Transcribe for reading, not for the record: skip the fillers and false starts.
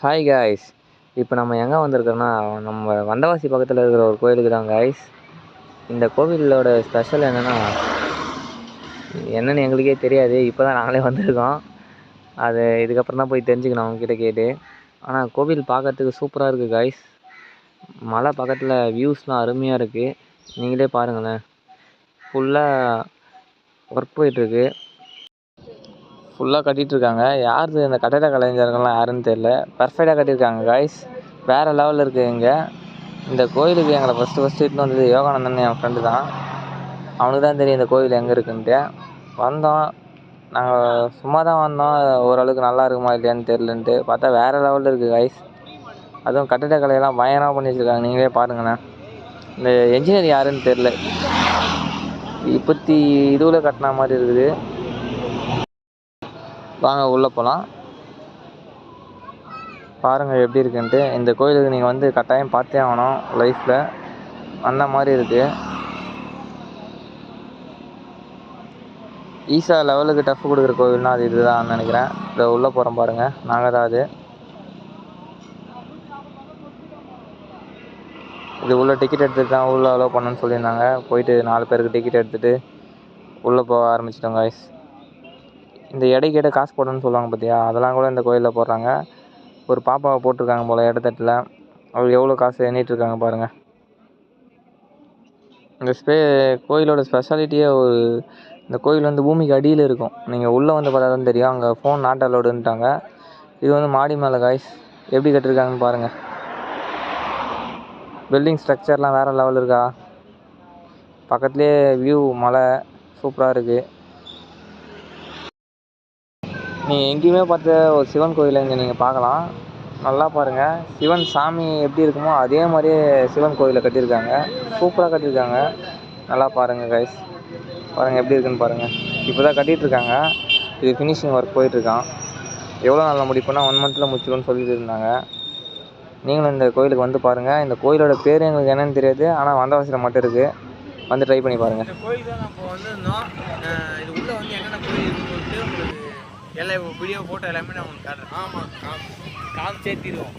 Hi guys. இப்போ நம்ம எங்கே வந்திருக்கோன்னா நம்ம வந்தவாசி பக்கத்தில் இருக்கிற ஒரு கோயிலுக்கு தான் காய்ஸ். இந்த கோவிலோட ஸ்பெஷல் என்னென்னு எங்களுக்கே தெரியாது. இப்போ தான் நாங்களே வந்திருக்கோம். அது இதுக்கப்புறம் தான் போய் தெரிஞ்சுக்கணும் அவங்கக்கிட்ட கேட்டு. ஆனால் கோவில் பார்க்கறதுக்கு சூப்பராக இருக்குது காய்ஸ். மலை பக்கத்தில் வியூஸ்லாம் அருமையாக இருக்குது. நீங்களே பாருங்களேன். ஃபுல்லாக ஒர்க் போயிட்டுருக்கு. ஃபுல்லாக கட்டிகிட்ருக்காங்க. யார் இந்த கட்டட கலைஞர்கள்லாம் யாருன்னு தெரில. பர்ஃபெக்டாக கட்டியிருக்காங்க காய்ஸ். வேறு லெவலில் இருக்குது. இங்கே இந்த கோயிலுக்கு எங்களை ஃபஸ்ட்டு இட்டுன்னு வந்தது யோகானந்தன், என் ஃப்ரெண்டு தான். அவனுக்கு தான் தெரியும் இந்த கோயில் எங்கே இருக்குன்ட்டு. வந்தோம், நாங்கள் சும்மா தான் வந்தோம். ஓரளவுக்கு நல்லா இருக்குமா இல்லையான்னு தெரிலன்ட்டு பார்த்தா வேறு லெவலில் இருக்குது காய்ஸ். அதுவும் கட்டிடக்கலையெல்லாம் பயங்கரமாக பண்ணி வச்சுருக்காங்க. நீங்களே பாருங்கண்ணே. இந்த என்ஜினியர் யாருன்னு தெரில. இப்போத்தி இதுவில் கட்டின மாதிரி இருக்குது. வாங்க உள்ளே போகலாம். பாருங்கள் எப்படி இருக்குன்ட்டு. இந்த கோயிலுக்கு நீங்கள் வந்து கட்டாயம் பார்த்தே ஆகணும் லைஃப்பில். அந்த மாதிரி இருக்குது. ஈஸா லெவலுக்கு டஃப் கொடுக்குற கோவில்னால் அது இதுதான் நினைக்கிறேன். இதை உள்ளே போகிறோம் பாருங்கள். நாங்கள் தான் அது. இது உள்ளே டிக்கெட் எடுத்துகிட்டு தான் உள்ளே அலோவ் பண்ணணுன்னு சொல்லியிருந்தாங்க. போயிட்டு 4 பேருக்கு டிக்கெட் எடுத்துகிட்டு உள்ளே போக ஆரம்பிச்சிட்டோம் காய்ஸ். இந்த எடைக்கிட்ட காசு போடணுன்னு சொல்லுவாங்க பார்த்தியா, அதெல்லாம் கூட இந்த கோயிலில் போடுறாங்க. ஒரு பாப்பாவை போட்டிருக்காங்க போல் இடத்தட்டில். அவர் எவ்வளோ காசு எண்ணிகிட்ருக்காங்க பாருங்கள். இந்த கோயிலோட ஸ்பெஷாலிட்டியே இந்த கோயில் வந்து பூமிக்கு அடியில் இருக்கும். நீங்கள் உள்ளே வந்து பார்த்தா தான் தெரியும். அங்கே ஃபோன் நாட் அலோடுன்ட்டாங்க. இது வந்து மாடி மேலே காய்ஸ். எப்படி கட்டிருக்காங்கன்னு பாருங்கள். பில்டிங் ஸ்ட்ரக்சர்லாம் வேறு லெவல் இருக்கா. பக்கத்துலேயே வியூ மலை சூப்பராக இருக்குது. நீங்கள் எங்கேயுமே பார்த்த ஒரு சிவன் கோயிலை இங்கே நீங்கள் பார்க்கலாம். நல்லா பாருங்கள். சிவன் சாமி எப்படி இருக்குமோ அதே மாதிரியே சிவன் கோயிலை கட்டியிருக்காங்க. சூப்பராக கட்டியிருக்காங்க. நல்லா பாருங்கள் கைஸ். பாருங்கள் எப்படி இருக்குன்னு பாருங்கள். இப்போ தான் கட்டிகிட்ருக்காங்க. இது ஃபினிஷிங் ஒர்க் போயிட்டுருக்கான். எவ்வளோ நாளில் முடிப்போன்னா 1 மந்தில் முடிச்சுக்கணும்னு சொல்லிட்டு இருந்தாங்க. நீங்களும் இந்த கோயிலுக்கு வந்து பாருங்கள். இந்த கோயிலோட பேர் எங்களுக்கு என்னென்னு தெரியாது. ஆனால் வந்தவாசியில் மட்டும் இருக்குது. வந்து ட்ரை பண்ணி பாருங்கள். இந்த கோயிலுக்கு தான் நம்ம வந்திருந்தோம். இது உள்ளே வந்து என்னென்ன கோயில் இருக்குன்னு சொல்லிட்டு உங்களுக்கு எல்லா வீடியோ ஃபோட்டோ எல்லாமே நான் உங்களுக்கு காட்டுறேன். ஆமாம், காசு சேர்த்திடுவோம்.